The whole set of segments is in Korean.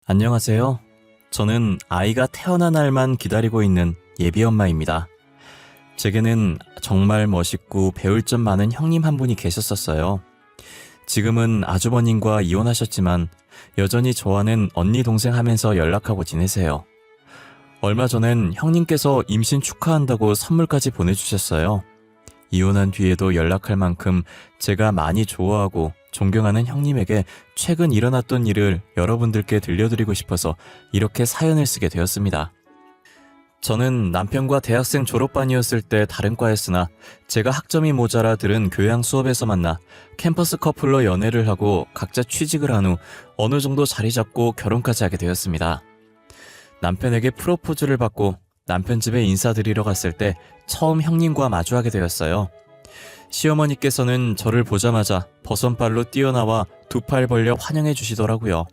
안녕하세요. 저는 아이가 태어난 날만 기다리고 있는 예비 엄마입니다. 제게는 정말 멋있고 배울 점 많은 형님 한 분이 계셨었어요. 지금은 아주버님과 이혼하셨지만 여전히 저와는 언니 동생 하면서 연락하고 지내세요. 얼마 전엔 형님께서 임신 축하한다고 선물까지 보내주셨어요. 이혼한 뒤에도 연락할 만큼 제가 많이 좋아하고 존경하는 형님에게 최근 일어났던 일을 여러분들께 들려드리고 싶어서 이렇게 사연을 쓰게 되었습니다. 저는 남편과 대학생 졸업반이었을 때 다른 과였으나 제가 학점이 모자라 들은 교양 수업에서 만나 캠퍼스 커플로 연애를 하고 각자 취직을 한 후 어느 정도 자리 잡고 결혼까지 하게 되었습니다. 남편에게 프로포즈를 받고 남편 집에 인사드리러 갔을 때 처음 형님과 마주하게 되었어요. 시어머니께서는 저를 보자마자 버선발로 뛰어나와 두 팔 벌려 환영해 주시더라고요.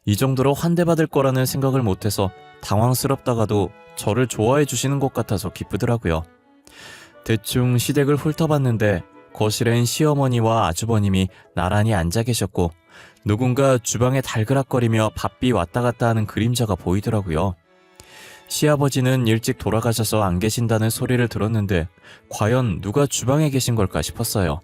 이 정도로 환대받을 거라는 생각을 못해서 당황스럽다가도 저를 좋아해 주시는 것 같아서 기쁘더라고요. 대충 시댁을 훑어봤는데 거실엔 시어머니와 아주버님이 나란히 앉아 계셨고 누군가 주방에 달그락거리며 바삐 왔다 갔다 하는 그림자가 보이더라고요. 시아버지는 일찍 돌아가셔서 안 계신다는 소리를 들었는데 과연 누가 주방에 계신 걸까 싶었어요.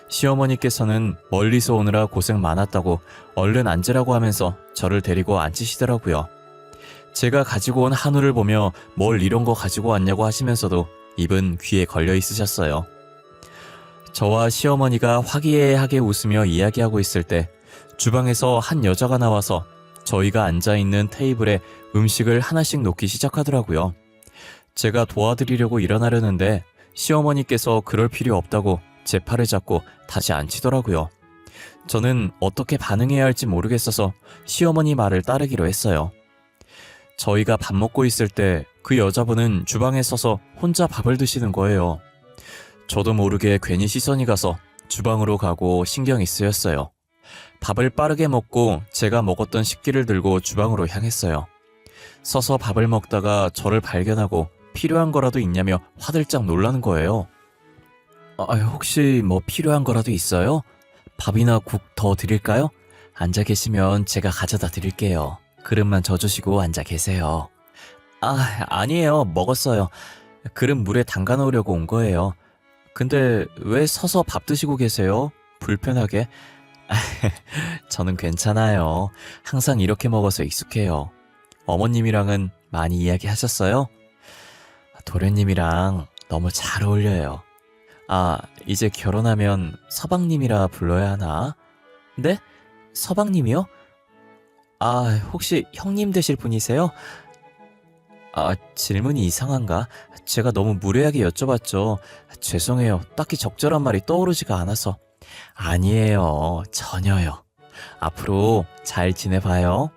시어머니께서는 멀리서 오느라 고생 많았다고 얼른 앉으라고 하면서 저를 데리고 앉히시더라고요. 제가 가지고 온 한우를 보며 뭘 이런 거 가지고 왔냐고 하시면서도 입은 귀에 걸려 있으셨어요. 저와 시어머니가 화기애애하게 웃으며 이야기하고 있을 때 주방에서 한 여자가 나와서 저희가 앉아있는 테이블에 음식을 하나씩 놓기 시작하더라고요. 제가 도와드리려고 일어나려는데 시어머니께서 그럴 필요 없다고 제 팔을 잡고 다시 앉히더라고요. 저는 어떻게 반응해야 할지 모르겠어서 시어머니 말을 따르기로 했어요. 저희가 밥 먹고 있을 때 그 여자분은 주방에 서서 혼자 밥을 드시는 거예요. 저도 모르게 괜히 시선이 가서 주방으로 가고 신경이 쓰였어요. 밥을 빠르게 먹고 제가 먹었던 식기를 들고 주방으로 향했어요. 서서 밥을 먹다가 저를 발견하고 필요한 거라도 있냐며 화들짝 놀라는 거예요. 혹시 뭐 필요한 거라도 있어요? 밥이나 국 더 드릴까요? 앉아 계시면 제가 가져다 드릴게요. 그릇만 져주시고 앉아 계세요. 아니에요. 먹었어요. 그릇 물에 담가 놓으려고 온 거예요. 근데 왜 서서 밥 드시고 계세요? 불편하게? 저는 괜찮아요. 항상 이렇게 먹어서 익숙해요. 어머님이랑은 많이 이야기하셨어요? 도련님이랑 너무 잘 어울려요. 이제 결혼하면 서방님이라 불러야 하나? 네? 서방님이요? 혹시 형님 되실 분이세요? 질문이 이상한가? 제가 너무 무례하게 여쭤봤죠. 죄송해요. 딱히 적절한 말이 떠오르지가 않아서. 아니에요. 전혀요. 앞으로 잘 지내봐요.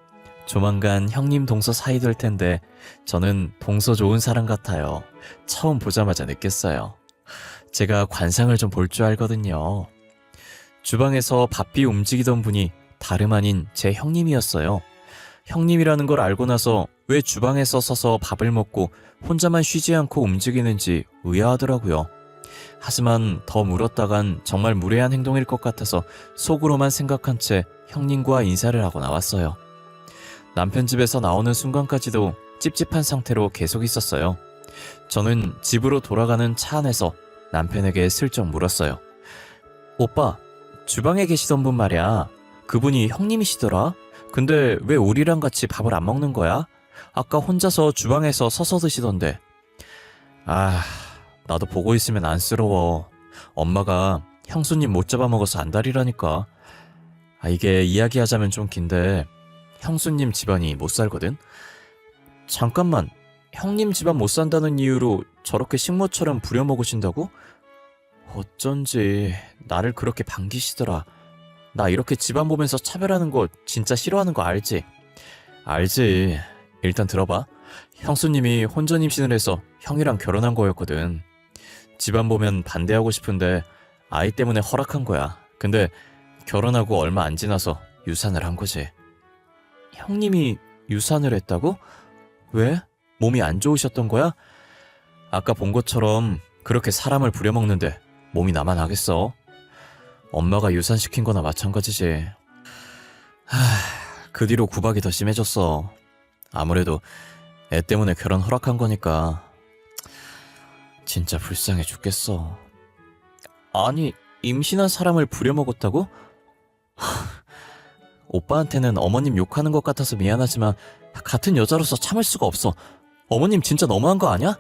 조만간 형님 동서 사이 될 텐데 저는 동서 좋은 사람 같아요. 처음 보자마자 느꼈어요. 제가 관상을 좀 볼 줄 알거든요. 주방에서 바삐 움직이던 분이 다름 아닌 제 형님이었어요. 형님이라는 걸 알고 나서 왜 주방에서 서서 밥을 먹고 혼자만 쉬지 않고 움직이는지 의아하더라고요. 하지만 더 물었다간 정말 무례한 행동일 것 같아서 속으로만 생각한 채 형님과 인사를 하고 나왔어요. 남편 집에서 나오는 순간까지도 찝찝한 상태로 계속 있었어요. 저는 집으로 돌아가는 차 안에서 남편에게 슬쩍 물었어요. 오빠, 주방에 계시던 분 말이야. 그분이 형님이시더라? 근데 왜 우리랑 같이 밥을 안 먹는 거야? 아까 혼자서 주방에서 서서 드시던데. 나도 보고 있으면 안쓰러워. 엄마가 형수님 못 잡아먹어서 안달이라니까. 이게 이야기하자면 좀 긴데 형수님 집안이 못 살거든? 잠깐만, 형님 집안 못 산다는 이유로 저렇게 식모처럼 부려먹으신다고? 어쩐지 나를 그렇게 반기시더라. 나 이렇게 집안 보면서 차별하는 거 진짜 싫어하는 거 알지? 알지. 일단 들어봐. 형수님이 혼전 임신을 해서 형이랑 결혼한 거였거든. 집안 보면 반대하고 싶은데 아이 때문에 허락한 거야. 근데 결혼하고 얼마 안 지나서 유산을 한 거지. 형님이 유산을 했다고? 왜? 몸이 안 좋으셨던 거야? 아까 본 것처럼 그렇게 사람을 부려먹는데 몸이 나만 하겠어? 엄마가 유산시킨 거나 마찬가지지. 그 뒤로 구박이 더 심해졌어. 아무래도 애 때문에 결혼 허락한 거니까. 진짜 불쌍해 죽겠어. 아니, 임신한 사람을 부려먹었다고? 오빠한테는 어머님 욕하는 것 같아서 미안하지만 같은 여자로서 참을 수가 없어. 어머님 진짜 너무한 거 아니야?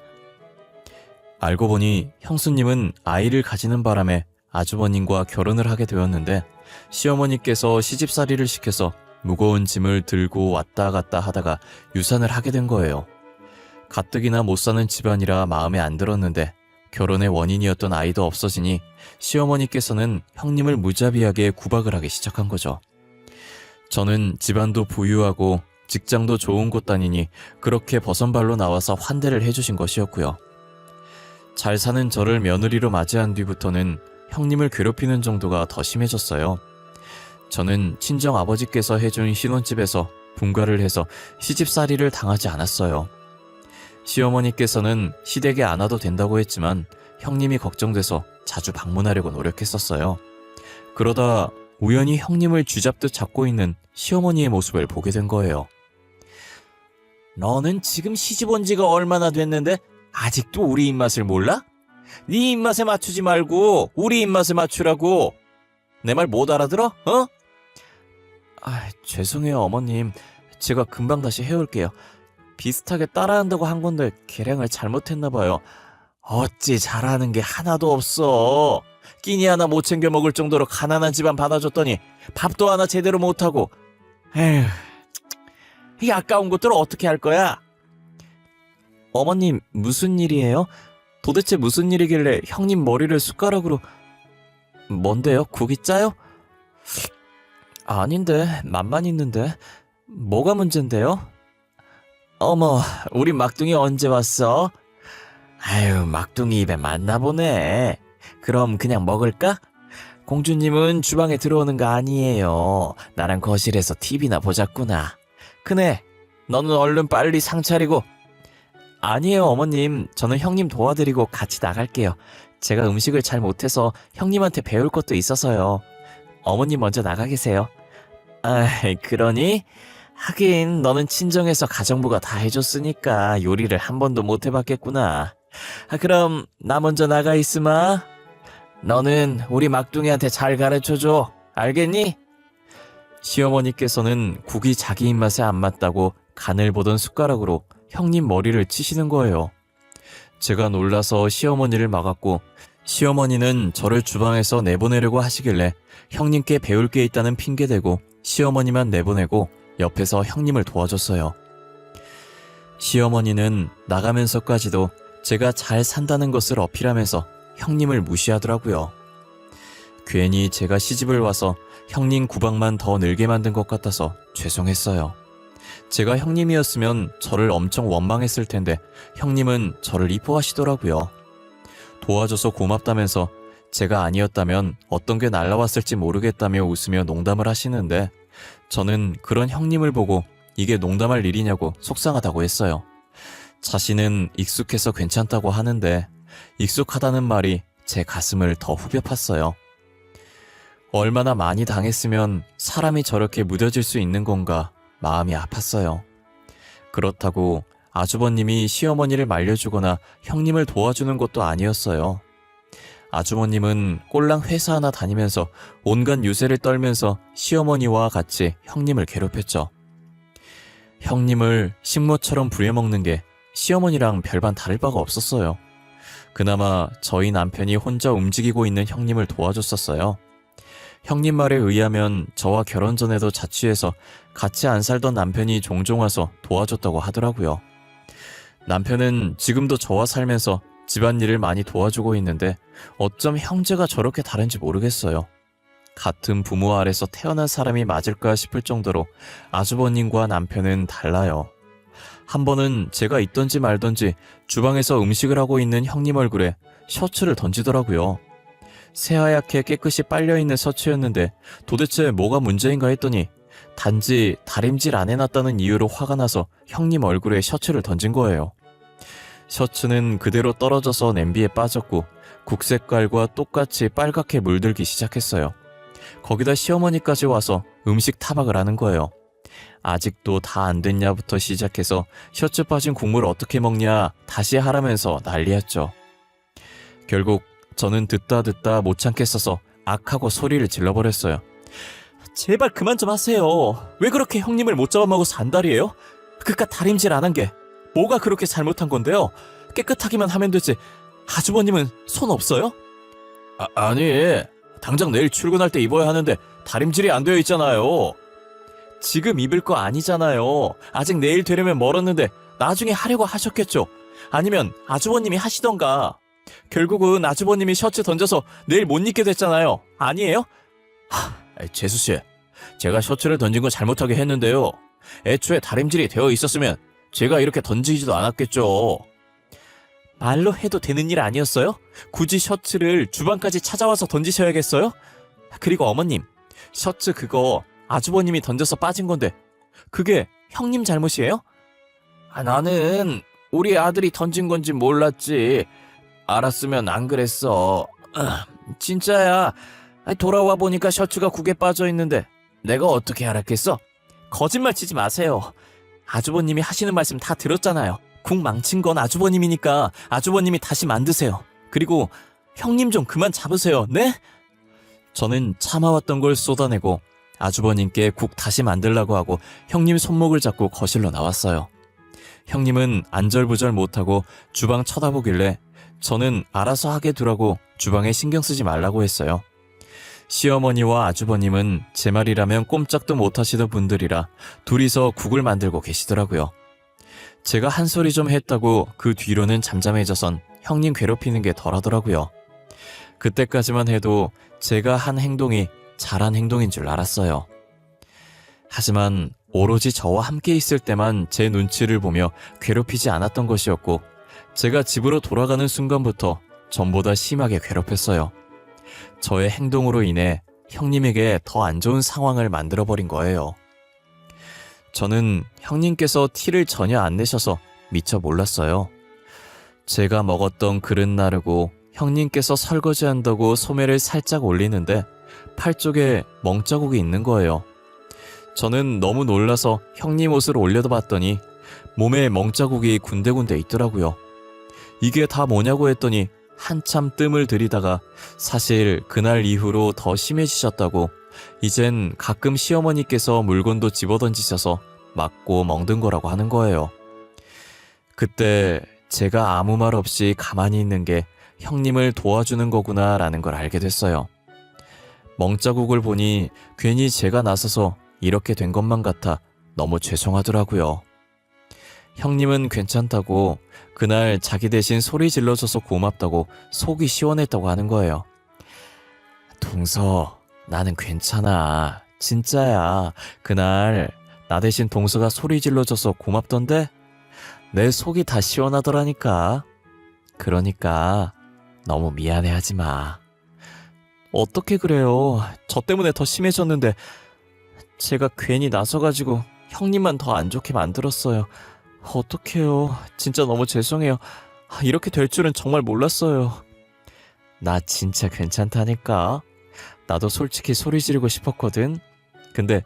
알고 보니 형수님은 아이를 가지는 바람에 아주버님과 결혼을 하게 되었는데 시어머니께서 시집살이를 시켜서 무거운 짐을 들고 왔다 갔다 하다가 유산을 하게 된 거예요. 가뜩이나 못 사는 집안이라 마음에 안 들었는데 결혼의 원인이었던 아이도 없어지니 시어머니께서는 형님을 무자비하게 구박을 하기 시작한 거죠. 저는 집안도 부유하고 직장도 좋은 곳 다니니 그렇게 버선발로 나와서 환대를 해주신 것이었고요. 잘 사는 저를 며느리로 맞이한 뒤부터는 형님을 괴롭히는 정도가 더 심해졌어요. 저는 친정 아버지께서 해준 신혼집에서 분가를 해서 시집살이를 당하지 않았어요. 시어머니께서는 시댁에 안 와도 된다고 했지만 형님이 걱정돼서 자주 방문하려고 노력했었어요. 그러다 우연히 형님을 쥐잡듯 잡고 있는 시어머니의 모습을 보게 된 거예요. 너는 지금 시집 온 지가 얼마나 됐는데 아직도 우리 입맛을 몰라? 네 입맛에 맞추지 말고 우리 입맛에 맞추라고. 내 말 못 알아들어? 어? 죄송해요 어머님. 제가 금방 다시 해올게요. 비슷하게 따라한다고 한 건데 계량을 잘못했나 봐요. 어찌 잘하는 게 하나도 없어. 끼니 하나 못 챙겨 먹을 정도로 가난한 집안 받아줬더니 밥도 하나 제대로 못하고. 에휴, 이 아까운 것들을 어떻게 할 거야? 어머님 무슨 일이에요? 도대체 무슨 일이길래 형님 머리를 숟가락으로... 뭔데요? 국이 짜요? 아닌데 맛만 있는데 뭐가 문제인데요? 어머, 우리 막둥이 언제 왔어? 아유, 막둥이 입에 맞나 보네. 그럼 그냥 먹을까? 공주님은 주방에 들어오는 거 아니에요. 나랑 거실에서 TV나 보자꾸나. 그네, 너는 얼른 빨리 상 차리고. 아니에요 어머님, 저는 형님 도와드리고 같이 나갈게요. 제가 음식을 잘 못해서 형님한테 배울 것도 있어서요. 어머님 먼저 나가 계세요. 그러니? 하긴 너는 친정에서 가정부가 다 해줬으니까 요리를 한 번도 못 해봤겠구나. 그럼 나 먼저 나가 있으마. 너는 우리 막둥이한테 잘 가르쳐줘. 알겠니? 시어머니께서는 국이 자기 입맛에 안 맞다고 간을 보던 숟가락으로 형님 머리를 치시는 거예요. 제가 놀라서 시어머니를 막았고 시어머니는 저를 주방에서 내보내려고 하시길래 형님께 배울 게 있다는 핑계대고 시어머니만 내보내고 옆에서 형님을 도와줬어요. 시어머니는 나가면서까지도 제가 잘 산다는 것을 어필하면서 형님을 무시하더라고요. 괜히 제가 시집을 와서 형님 구박만 더 늘게 만든 것 같아서 죄송했어요. 제가 형님이었으면 저를 엄청 원망했을 텐데 형님은 저를 이뻐하시더라고요. 도와줘서 고맙다면서 제가 아니었다면 어떤 게 날라왔을지 모르겠다며 웃으며 농담을 하시는데 저는 그런 형님을 보고 이게 농담할 일이냐고 속상하다고 했어요. 자신은 익숙해서 괜찮다고 하는데 익숙하다는 말이 제 가슴을 더 후벼 팠어요. 얼마나 많이 당했으면 사람이 저렇게 무뎌질 수 있는 건가 마음이 아팠어요. 그렇다고 아주버님이 시어머니를 말려주거나 형님을 도와주는 것도 아니었어요. 아주버님은 꼴랑 회사 하나 다니면서 온갖 유세를 떨면서 시어머니와 같이 형님을 괴롭혔죠. 형님을 식모처럼 부려먹는 게 시어머니랑 별반 다를 바가 없었어요. 그나마 저희 남편이 혼자 움직이고 있는 형님을 도와줬었어요. 형님 말에 의하면 저와 결혼 전에도 자취해서 같이 안 살던 남편이 종종 와서 도와줬다고 하더라고요. 남편은 지금도 저와 살면서 집안일을 많이 도와주고 있는데 어쩜 형제가 저렇게 다른지 모르겠어요. 같은 부모 아래서 태어난 사람이 맞을까 싶을 정도로 아주버님과 남편은 달라요. 한 번은 제가 있던지 말던지 주방에서 음식을 하고 있는 형님 얼굴에 셔츠를 던지더라고요. 새하얗게 깨끗이 빨려있는 셔츠였는데 도대체 뭐가 문제인가 했더니 단지 다림질 안 해놨다는 이유로 화가 나서 형님 얼굴에 셔츠를 던진 거예요. 셔츠는 그대로 떨어져서 냄비에 빠졌고 국 색깔과 똑같이 빨갛게 물들기 시작했어요. 거기다 시어머니까지 와서 음식 타박을 하는 거예요. 아직도 다 안 됐냐부터 시작해서 셔츠 빠진 국물 어떻게 먹냐 다시 하라면서 난리였죠. 결국 저는 듣다 못 참겠어서 악하고 소리를 질러버렸어요. 제발 그만 좀 하세요. 왜 그렇게 형님을 못 잡아먹어서 안달이에요? 그깟 다림질 안 한 게 뭐가 그렇게 잘못한 건데요? 깨끗하기만 하면 되지. 아주버님은 손 없어요? 아니, 당장 내일 출근할 때 입어야 하는데 다림질이 안 되어 있잖아요. 지금 입을 거 아니잖아요. 아직 내일 되려면 멀었는데 나중에 하려고 하셨겠죠. 아니면 아주버님이 하시던가. 결국은 아주버님이 셔츠 던져서 내일 못 입게 됐잖아요. 아니에요? 재수씨, 제가 셔츠를 던진 건 잘못하게 했는데요. 애초에 다림질이 되어 있었으면 제가 이렇게 던지지도 않았겠죠. 말로 해도 되는 일 아니었어요? 굳이 셔츠를 주방까지 찾아와서 던지셔야겠어요? 그리고 어머님, 셔츠 그거 아주버님이 던져서 빠진 건데 그게 형님 잘못이에요? 나는 우리 아들이 던진 건지 몰랐지. 알았으면 안 그랬어. 진짜야. 돌아와 보니까 셔츠가 국에 빠져 있는데 내가 어떻게 알았겠어? 거짓말 치지 마세요. 아주버님이 하시는 말씀 다 들었잖아요. 국 망친 건 아주버님이니까 아주버님이 다시 만드세요. 그리고 형님 좀 그만 잡으세요. 네? 저는 참아왔던 걸 쏟아내고 아주버님께 국 다시 만들라고 하고 형님 손목을 잡고 거실로 나왔어요. 형님은 안절부절 못하고 주방 쳐다보길래 저는 알아서 하게 두라고 주방에 신경 쓰지 말라고 했어요. 시어머니와 아주버님은 제 말이라면 꼼짝도 못하시던 분들이라 둘이서 국을 만들고 계시더라고요. 제가 한 소리 좀 했다고 그 뒤로는 잠잠해져선 형님 괴롭히는 게 덜하더라고요. 그때까지만 해도 제가 한 행동이 잘한 행동인 줄 알았어요. 하지만 오로지 저와 함께 있을 때만 제 눈치를 보며 괴롭히지 않았던 것이었고 제가 집으로 돌아가는 순간부터 전보다 심하게 괴롭혔어요. 저의 행동으로 인해 형님에게 더 안 좋은 상황을 만들어버린 거예요. 저는 형님께서 티를 전혀 안 내셔서 미처 몰랐어요. 제가 먹었던 그릇 나르고 형님께서 설거지한다고 소매를 살짝 올리는데 팔 쪽에 멍자국이 있는 거예요. 저는 너무 놀라서 형님 옷을 올려다 봤더니 몸에 멍자국이 군데군데 있더라고요. 이게 다 뭐냐고 했더니 한참 뜸을 들이다가 사실 그날 이후로 더 심해지셨다고 이젠 가끔 시어머니께서 물건도 집어던지셔서 맞고 멍든 거라고 하는 거예요. 그때 제가 아무 말 없이 가만히 있는 게 형님을 도와주는 거구나 라는 걸 알게 됐어요. 멍자국을 보니 괜히 제가 나서서 이렇게 된 것만 같아 너무 죄송하더라고요. 형님은 괜찮다고 그날 자기 대신 소리 질러줘서 고맙다고 속이 시원했다고 하는 거예요. 동서, 나는 괜찮아. 진짜야. 그날 나 대신 동서가 소리 질러줘서 고맙던데 내 속이 다 시원하더라니까. 그러니까 너무 미안해하지 마. 어떻게 그래요? 저 때문에 더 심해졌는데 제가 괜히 나서가지고 형님만 더 안 좋게 만들었어요. 어떡해요. 진짜 너무 죄송해요. 이렇게 될 줄은 정말 몰랐어요. 나 진짜 괜찮다니까. 나도 솔직히 소리 지르고 싶었거든. 근데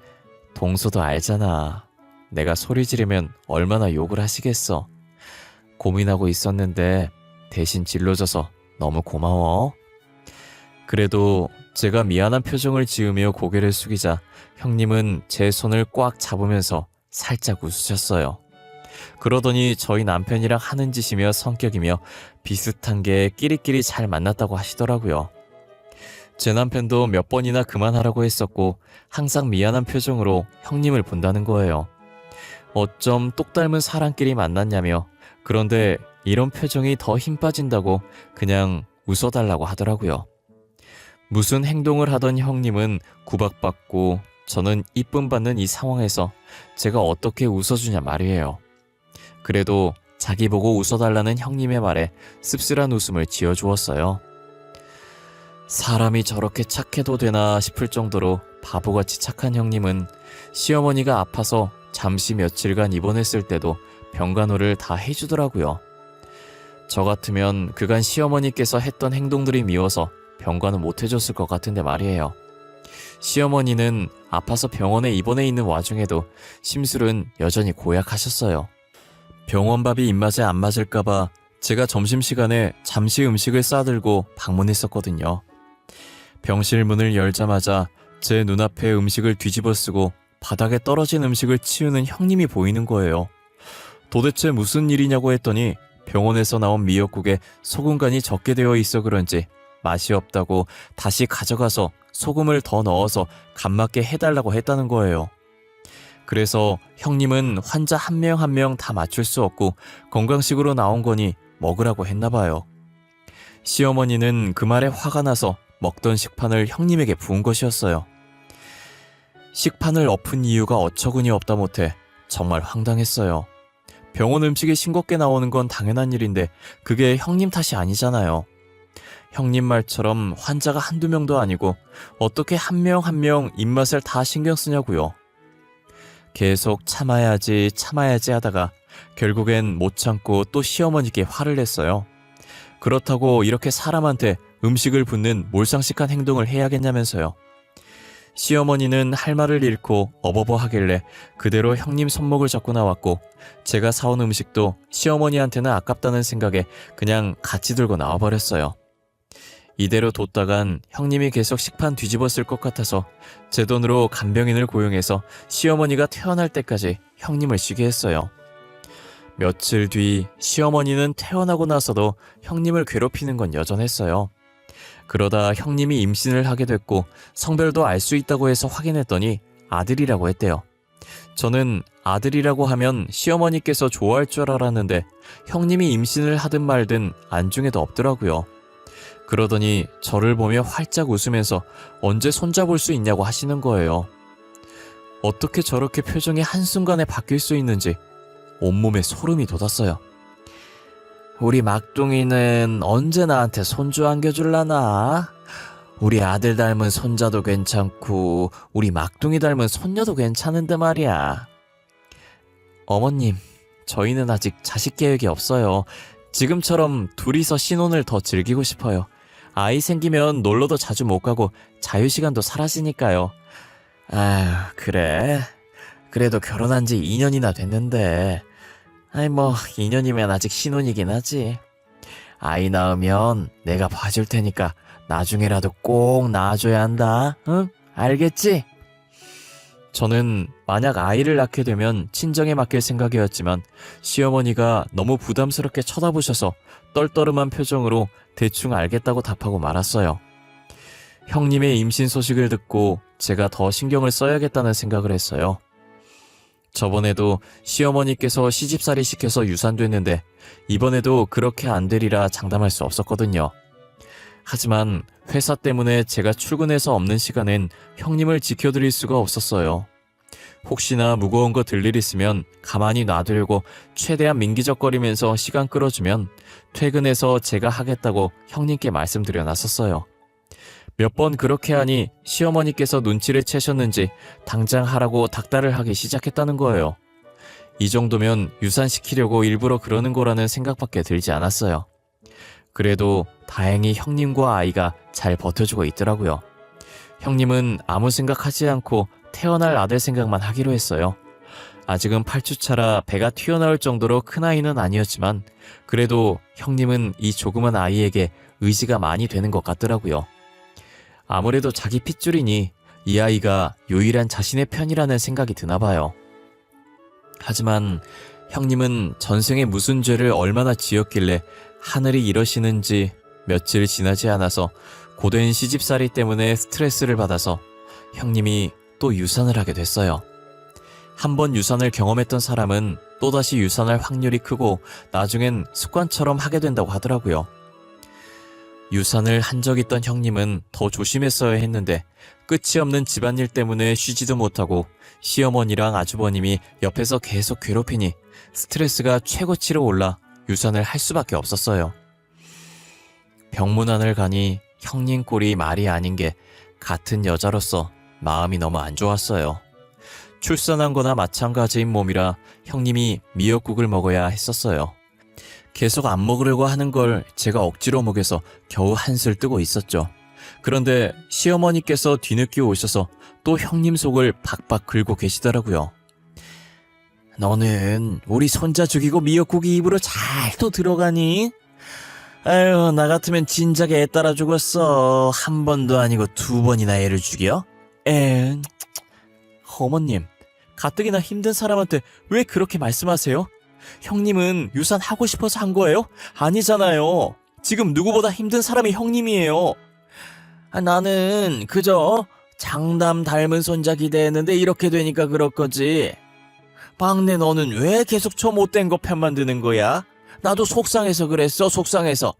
동서도 알잖아. 내가 소리 지르면 얼마나 욕을 하시겠어. 고민하고 있었는데 대신 질러줘서 너무 고마워. 그래도 제가 미안한 표정을 지으며 고개를 숙이자 형님은 제 손을 꽉 잡으면서 살짝 웃으셨어요. 그러더니 저희 남편이랑 하는 짓이며 성격이며 비슷한 게 끼리끼리 잘 만났다고 하시더라고요. 제 남편도 몇 번이나 그만하라고 했었고 항상 미안한 표정으로 형님을 본다는 거예요. 어쩜 똑 닮은 사람끼리 만났냐며 그런데 이런 표정이 더 힘 빠진다고 그냥 웃어달라고 하더라고요. 무슨 행동을 하던 형님은 구박받고 저는 이쁨 받는 이 상황에서 제가 어떻게 웃어주냐 말이에요. 그래도 자기 보고 웃어달라는 형님의 말에 씁쓸한 웃음을 지어주었어요. 사람이 저렇게 착해도 되나 싶을 정도로 바보같이 착한 형님은 시어머니가 아파서 잠시 며칠간 입원했을 때도 병간호를 다 해주더라고요. 저 같으면 그간 시어머니께서 했던 행동들이 미워서 병간호 못 해줬을 것 같은데 말이에요. 시어머니는 아파서 병원에 입원해 있는 와중에도 심술은 여전히 고약하셨어요. 병원밥이 입맛에 안 맞을까봐 제가 점심시간에 잠시 음식을 싸들고 방문했었거든요. 병실 문을 열자마자 제 눈앞에 음식을 뒤집어 쓰고 바닥에 떨어진 음식을 치우는 형님이 보이는 거예요. 도대체 무슨 일이냐고 했더니 병원에서 나온 미역국에 소금간이 적게 되어 있어 그런지 맛이 없다고 다시 가져가서 소금을 더 넣어서 간 맞게 해달라고 했다는 거예요. 그래서 형님은 환자 한 명 한 명 다 맞출 수 없고 건강식으로 나온 거니 먹으라고 했나 봐요. 시어머니는 그 말에 화가 나서 먹던 식판을 형님에게 부은 것이었어요. 식판을 엎은 이유가 어처구니 없다 못해 정말 황당했어요. 병원 음식이 싱겁게 나오는 건 당연한 일인데 그게 형님 탓이 아니잖아요. 형님 말처럼 환자가 한두 명도 아니고 어떻게 한 명 한 명 입맛을 다 신경 쓰냐고요. 계속 참아야지 하다가 결국엔 못 참고 또 시어머니께 화를 냈어요. 그렇다고 이렇게 사람한테 음식을 붓는 몰상식한 행동을 해야겠냐면서요. 시어머니는 할 말을 잃고 어버버 하길래 그대로 형님 손목을 잡고 나왔고 제가 사온 음식도 시어머니한테는 아깝다는 생각에 그냥 같이 들고 나와버렸어요. 이대로 뒀다간 형님이 계속 식판 뒤집었을 것 같아서 제 돈으로 간병인을 고용해서 시어머니가 퇴원할 때까지 형님을 쉬게 했어요. 며칠 뒤 시어머니는 퇴원하고 나서도 형님을 괴롭히는 건 여전했어요. 그러다 형님이 임신을 하게 됐고 성별도 알 수 있다고 해서 확인했더니 아들이라고 했대요. 저는 아들이라고 하면 시어머니께서 좋아할 줄 알았는데 형님이 임신을 하든 말든 안중에도 없더라고요. 그러더니 저를 보며 활짝 웃으면서 언제 손잡을 수 있냐고 하시는 거예요. 어떻게 저렇게 표정이 한순간에 바뀔 수 있는지 온몸에 소름이 돋았어요. 우리 막둥이는 언제 나한테 손주 안겨줄라나? 우리 아들 닮은 손자도 괜찮고 우리 막둥이 닮은 손녀도 괜찮은데 말이야. 어머님, 저희는 아직 자식 계획이 없어요. 지금처럼 둘이서 신혼을 더 즐기고 싶어요. 아이 생기면 놀러도 자주 못 가고 자유시간도 사라지니까요. 아휴, 그래. 그래도 결혼한 지 2년이나 됐는데 2년이면 아직 신혼이긴 하지. 아이 낳으면 내가 봐줄 테니까 나중에라도 꼭 낳아줘야 한다. 응? 알겠지? 저는 만약 아이를 낳게 되면 친정에 맡길 생각이었지만 시어머니가 너무 부담스럽게 쳐다보셔서 떨떠름한 표정으로 대충 알겠다고 답하고 말았어요. 형님의 임신 소식을 듣고 제가 더 신경을 써야겠다는 생각을 했어요. 저번에도 시어머니께서 시집살이 시켜서 유산됐는데 이번에도 그렇게 안 되리라 장담할 수 없었거든요. 하지만 회사 때문에 제가 출근해서 없는 시간엔 형님을 지켜드릴 수가 없었어요. 혹시나 무거운 거 들 일 있으면 가만히 놔두려고 최대한 민기적거리면서 시간 끌어주면 퇴근해서 제가 하겠다고 형님께 말씀드려 놨었어요. 몇 번 그렇게 하니 시어머니께서 눈치를 채셨는지 당장 하라고 닥달을 하기 시작했다는 거예요. 이 정도면 유산시키려고 일부러 그러는 거라는 생각밖에 들지 않았어요. 그래도 다행히 형님과 아이가 잘 버텨주고 있더라고요. 형님은 아무 생각하지 않고 태어날 아들 생각만 하기로 했어요. 아직은 8주차라 배가 튀어나올 정도로 큰 아이는 아니었지만 그래도 형님은 이 조그만 아이에게 의지가 많이 되는 것 같더라고요. 아무래도 자기 핏줄이니 이 아이가 유일한 자신의 편이라는 생각이 드나 봐요. 하지만 형님은 전생에 무슨 죄를 얼마나 지었길래 하늘이 이러시는지 며칠 지나지 않아서 고된 시집살이 때문에 스트레스를 받아서 형님이 또 유산을 하게 됐어요. 한번 유산을 경험했던 사람은 또다시 유산할 확률이 크고 나중엔 습관처럼 하게 된다고 하더라고요. 유산을 한 적 있던 형님은 더 조심했어야 했는데 끝이 없는 집안일 때문에 쉬지도 못하고 시어머니랑 아주버님이 옆에서 계속 괴롭히니 스트레스가 최고치로 올라 유산을 할 수밖에 없었어요. 병문안을 가니 형님 꼴이 말이 아닌 게 같은 여자로서 마음이 너무 안 좋았어요. 출산한 거나 마찬가지인 몸이라 형님이 미역국을 먹어야 했었어요. 계속 안 먹으려고 하는 걸 제가 억지로 먹여서 겨우 한술 뜨고 있었죠. 그런데 시어머니께서 뒤늦게 오셔서 또 형님 속을 박박 긁고 계시더라고요. 너는 우리 손자 죽이고 미역국이 입으로 잘 또 들어가니? 아유, 나 같으면 진작에 애 따라 죽었어. 한 번도 아니고 두 번이나 애를 죽여? 어머님, 가뜩이나 힘든 사람한테 왜 그렇게 말씀하세요? 형님은 유산 하고 싶어서 한 거예요? 아니잖아요. 지금 누구보다 힘든 사람이 형님이에요. 나는 그저 장남 닮은 손자 기대했는데 이렇게 되니까 그럴 거지. 막내 너는 왜 계속 저 못된 거 편만 드는 거야? 나도 속상해서 그랬어, 속상해서.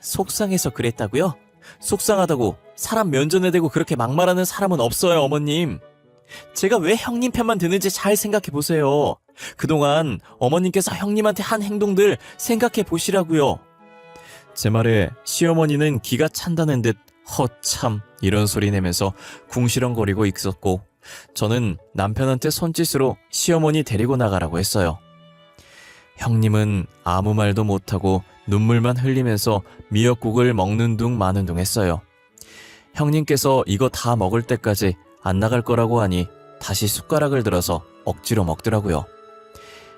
속상해서 그랬다고요? 속상하다고 사람 면전에 대고 그렇게 막말하는 사람은 없어요, 어머님. 제가 왜 형님 편만 드는지 잘 생각해 보세요. 그동안 어머님께서 형님한테 한 행동들 생각해 보시라고요. 제 말에 시어머니는 기가 찬다는 듯 허참 이런 소리 내면서 궁시렁거리고 있었고, 저는 남편한테 손짓으로 시어머니 데리고 나가라고 했어요. 형님은 아무 말도 못하고 눈물만 흘리면서 미역국을 먹는 둥 마는 둥 했어요. 형님께서 이거 다 먹을 때까지 안 나갈 거라고 하니 다시 숟가락을 들어서 억지로 먹더라고요.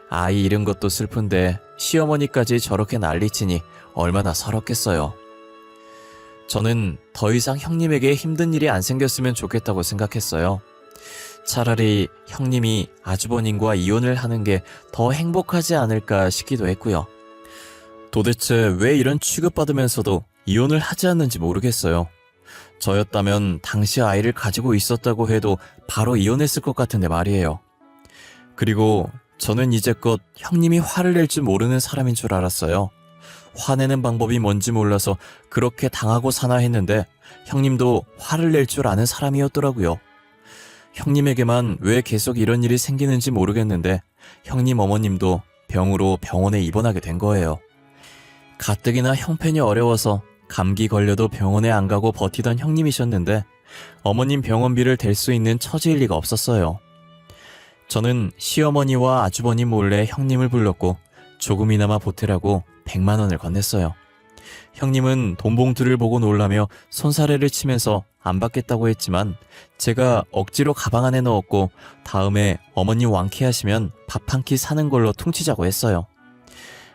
아이 잃은 것도 슬픈데 시어머니까지 저렇게 난리치니 얼마나 서럽겠어요. 저는 더 이상 형님에게 힘든 일이 안 생겼으면 좋겠다고 생각했어요. 차라리 형님이 아주버님과 이혼을 하는 게 더 행복하지 않을까 싶기도 했고요. 도대체 왜 이런 취급받으면서도 이혼을 하지 않는지 모르겠어요. 저였다면 당시 아이를 가지고 있었다고 해도 바로 이혼했을 것 같은데 말이에요. 그리고 저는 이제껏 형님이 화를 낼 줄 모르는 사람인 줄 알았어요. 화내는 방법이 뭔지 몰라서 그렇게 당하고 사나 했는데 형님도 화를 낼 줄 아는 사람이었더라고요. 형님에게만 왜 계속 이런 일이 생기는지 모르겠는데 형님 어머님도 병으로 병원에 입원하게 된 거예요. 가뜩이나 형편이 어려워서 감기 걸려도 병원에 안 가고 버티던 형님이셨는데 어머님 병원비를 댈 수 있는 처지일 리가 없었어요. 저는 시어머니와 아주버님 몰래 형님을 불렀고 조금이나마 보태라고 100만 원을 건넸어요. 형님은 돈 봉투를 보고 놀라며 손사래를 치면서 안 받겠다고 했지만 제가 억지로 가방 안에 넣었고 다음에 어머님 완쾌하시면 밥 한 끼 사는 걸로 퉁치자고 했어요.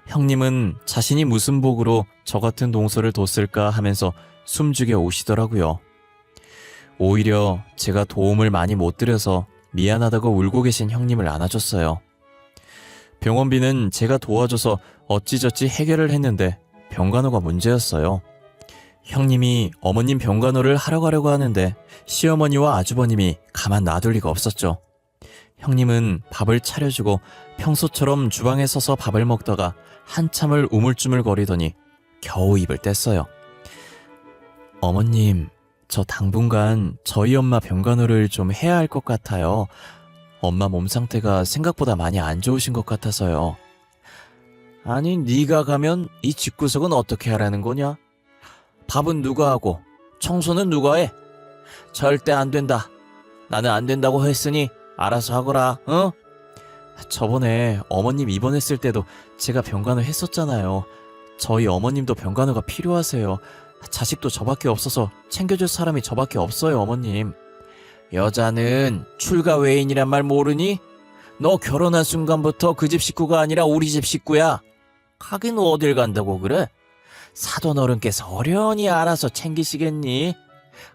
형님은 자신이 무슨 복으로 저 같은 동서를 뒀을까 하면서 숨죽여 우시더라고요. 오히려 제가 도움을 많이 못 드려서 미안하다고 울고 계신 형님을 안아줬어요. 병원비는 제가 도와줘서 어찌저찌 해결을 했는데 병간호가 문제였어요. 형님이 어머님 병간호를 하러 가려고 하는데 시어머니와 아주버님이 가만 놔둘 리가 없었죠. 형님은 밥을 차려주고 평소처럼 주방에 서서 밥을 먹다가 한참을 우물쭈물거리더니 겨우 입을 뗐어요. 어머님, 저 당분간 저희 엄마 병간호를 좀 해야 할 것 같아요. 엄마 몸 상태가 생각보다 많이 안 좋으신 것 같아서요. 아니, 네가 가면 이 집구석은 어떻게 하라는 거냐? 밥은 누가 하고 청소는 누가 해? 절대 안 된다. 나는 안 된다고 했으니 알아서 하거라, 어? 저번에 어머님 입원했을 때도 제가 병간호 했었잖아요. 저희 어머님도 병간호가 필요하세요. 자식도 저밖에 없어서 챙겨줄 사람이 저밖에 없어요, 어머님. 여자는 출가 외인이란 말 모르니? 너 결혼한 순간부터 그 집 식구가 아니라 우리 집 식구야. 하긴 어딜 간다고 그래? 사돈 어른께서 어련히 알아서 챙기시겠니?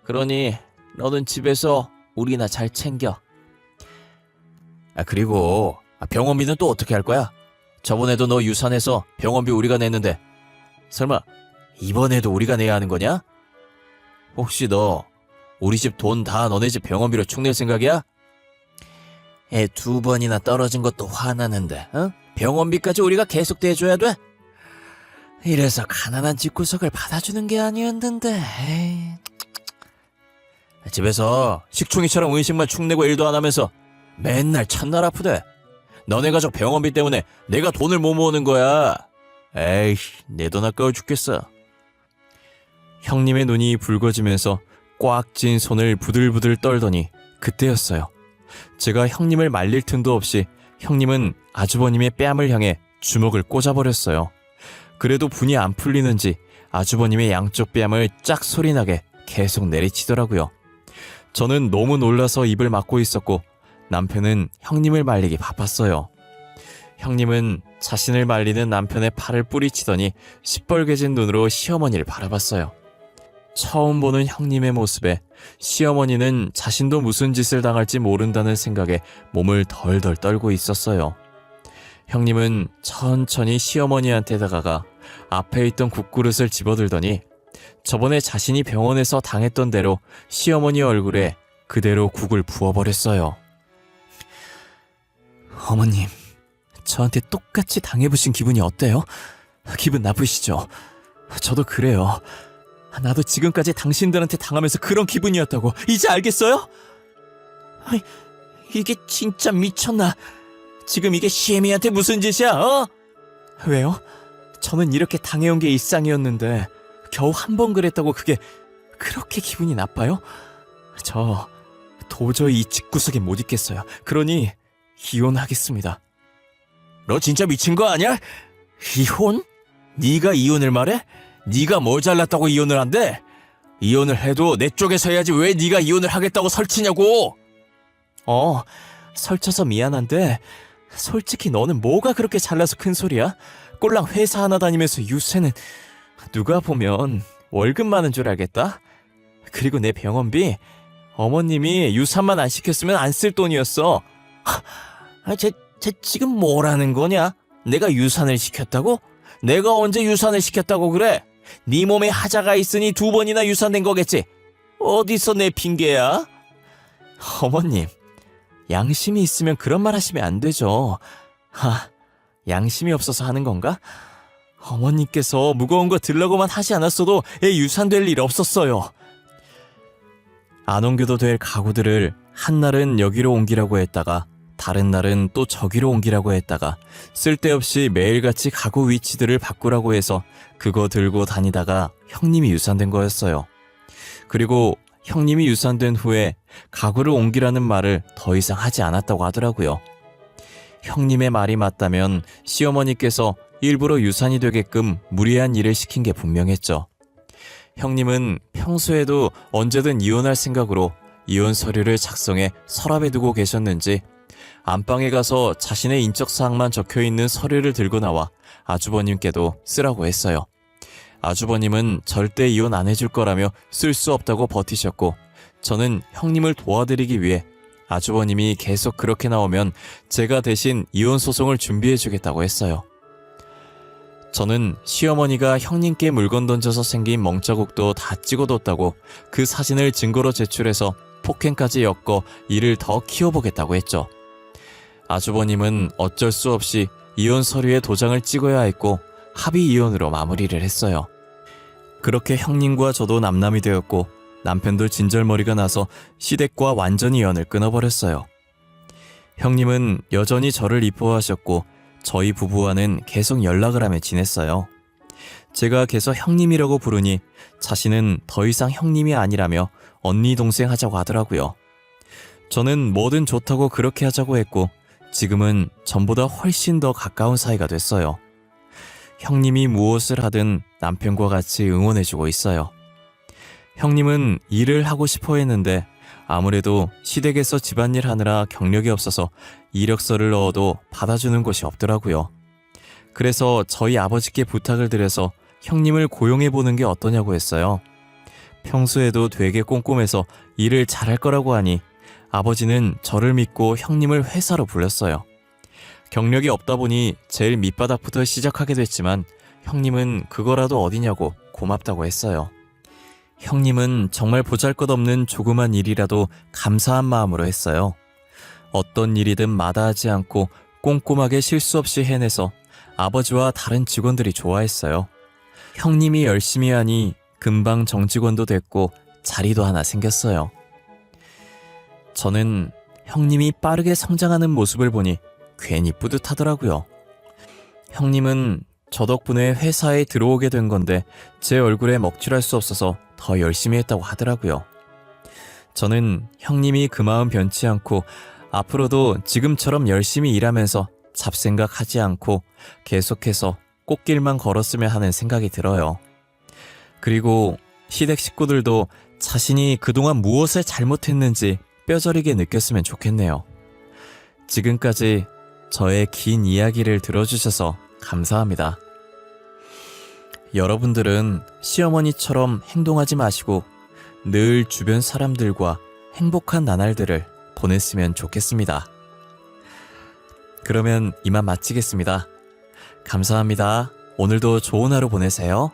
그러니 너는 집에서 우리나 잘 챙겨. 그리고 병원비는 또 어떻게 할 거야? 저번에도 너 유산해서 병원비 우리가 냈는데 설마 이번에도 우리가 내야 하는 거냐? 혹시 너 우리 집 돈 다 너네 집 병원비로 축낼 생각이야? 애 2번이나 떨어진 것도 화나는데, 어? 병원비까지 우리가 계속 대줘야 돼? 이래서 가난한 집구석을 받아주는 게 아니었는데. 에이. 집에서 식충이처럼 음식만 축내고 일도 안 하면서 맨날 첫날 아프대. 너네 가족 병원비 때문에 내가 돈을 못 모으는 거야. 에이, 내 돈 아까워 죽겠어. 형님의 눈이 붉어지면서 꽉 쥔 손을 부들부들 떨더니 그때였어요. 제가 형님을 말릴 틈도 없이 형님은 아주버님의 뺨을 향해 주먹을 꽂아버렸어요. 그래도 분이 안 풀리는지 아주버님의 양쪽 뺨을 짝 소리나게 계속 내리치더라고요. 저는 너무 놀라서 입을 막고 있었고 남편은 형님을 말리기 바빴어요. 형님은 자신을 말리는 남편의 팔을 뿌리치더니 시뻘개진 눈으로 시어머니를 바라봤어요. 처음 보는 형님의 모습에 시어머니는 자신도 무슨 짓을 당할지 모른다는 생각에 몸을 덜덜 떨고 있었어요. 형님은 천천히 시어머니한테 다가가 앞에 있던 국그릇을 집어들더니 저번에 자신이 병원에서 당했던 대로 시어머니 얼굴에 그대로 국을 부어버렸어요. 어머님, 저한테 똑같이 당해보신 기분이 어때요? 기분 나쁘시죠? 저도 그래요. 나도 지금까지 당신들한테 당하면서 그런 기분이었다고 이제 알겠어요? 이게 진짜 미쳤나? 지금 이게 시애미한테 무슨 짓이야, 어? 왜요? 저는 이렇게 당해온 게 일상이었는데 겨우 한 번 그랬다고 그게 그렇게 기분이 나빠요? 저 도저히 이 집구석에 못 있겠어요. 그러니 이혼하겠습니다. 너 진짜 미친 거 아니야? 이혼? 네가 이혼을 말해? 네가 뭐 잘났다고 이혼을 한대? 이혼을 해도 내 쪽에서 해야지 왜 네가 이혼을 하겠다고 설치냐고! 설쳐서 미안한데 솔직히 너는 뭐가 그렇게 잘나서 큰 소리야? 꼴랑 회사 하나 다니면서 유세는 누가 보면 월급 많은 줄 알겠다? 그리고 내 병원비 어머님이 유산만 안 시켰으면 안 쓸 돈이었어. 쟤 지금 뭐라는 거냐? 내가 유산을 시켰다고? 내가 언제 유산을 시켰다고 그래? 네 몸에 하자가 있으니 2번이나 유산된 거겠지? 어디서 내 핑계야? 어머님, 양심이 있으면 그런 말 하시면 안 되죠. 양심이 없어서 하는 건가? 어머님께서 무거운 거 들라고만 하지 않았어도 애 유산될 일 없었어요. 안 옮겨도 될 가구들을 한날은 여기로 옮기라고 했다가 다른 날은 또 저기로 옮기라고 했다가 쓸데없이 매일같이 가구 위치들을 바꾸라고 해서 그거 들고 다니다가 형님이 유산된 거였어요. 그리고 형님이 유산된 후에 가구를 옮기라는 말을 더 이상 하지 않았다고 하더라고요. 형님의 말이 맞다면 시어머니께서 일부러 유산이 되게끔 무리한 일을 시킨 게 분명했죠. 형님은 평소에도 언제든 이혼할 생각으로 이혼 서류를 작성해 서랍에 두고 계셨는지 안방에 가서 자신의 인적사항만 적혀있는 서류를 들고 나와 아주버님께도 쓰라고 했어요. 아주버님은 절대 이혼 안 해줄 거라며 쓸 수 없다고 버티셨고 저는 형님을 도와드리기 위해 아주버님이 계속 그렇게 나오면 제가 대신 이혼 소송을 준비해 주겠다고 했어요. 저는 시어머니가 형님께 물건 던져서 생긴 멍자국도 다 찍어뒀다고 그 사진을 증거로 제출해서 폭행까지 엮어 이를 더 키워보겠다고 했죠. 아주버님은 어쩔 수 없이 이혼 서류에 도장을 찍어야 했고 합의 이혼으로 마무리를 했어요. 그렇게 형님과 저도 남남이 되었고 남편도 진절머리가 나서 시댁과 완전히 연을 끊어버렸어요. 형님은 여전히 저를 이뻐하셨고 저희 부부와는 계속 연락을 하며 지냈어요. 제가 계속 형님이라고 부르니 자신은 더 이상 형님이 아니라며 언니 동생 하자고 하더라고요. 저는 뭐든 좋다고 그렇게 하자고 했고 지금은 전보다 훨씬 더 가까운 사이가 됐어요. 형님이 무엇을 하든 남편과 같이 응원해주고 있어요. 형님은 일을 하고 싶어 했는데 아무래도 시댁에서 집안일 하느라 경력이 없어서 이력서를 넣어도 받아주는 곳이 없더라고요. 그래서 저희 아버지께 부탁을 드려서 형님을 고용해보는 게 어떠냐고 했어요. 평소에도 되게 꼼꼼해서 일을 잘할 거라고 하니 아버지는 저를 믿고 형님을 회사로 불렀어요. 경력이 없다 보니 제일 밑바닥부터 시작하게 됐지만 형님은 그거라도 어디냐고 고맙다고 했어요. 형님은 정말 보잘것없는 조그만 일이라도 감사한 마음으로 했어요. 어떤 일이든 마다하지 않고 꼼꼼하게 실수 없이 해내서 아버지와 다른 직원들이 좋아했어요. 형님이 열심히 하니 금방 정직원도 됐고 자리도 하나 생겼어요. 저는 형님이 빠르게 성장하는 모습을 보니 괜히 뿌듯하더라고요. 형님은 저 덕분에 회사에 들어오게 된 건데 제 얼굴에 먹칠할 수 없어서 더 열심히 했다고 하더라고요. 저는 형님이 그 마음 변치 않고 앞으로도 지금처럼 열심히 일하면서 잡생각하지 않고 계속해서 꽃길만 걸었으면 하는 생각이 들어요. 그리고 시댁 식구들도 자신이 그동안 무엇을 잘못했는지 뼈저리게 느꼈으면 좋겠네요. 지금까지 저의 긴 이야기를 들어주셔서 감사합니다. 여러분들은 시어머니처럼 행동하지 마시고 늘 주변 사람들과 행복한 나날들을 보냈으면 좋겠습니다. 그러면 이만 마치겠습니다. 감사합니다. 오늘도 좋은 하루 보내세요.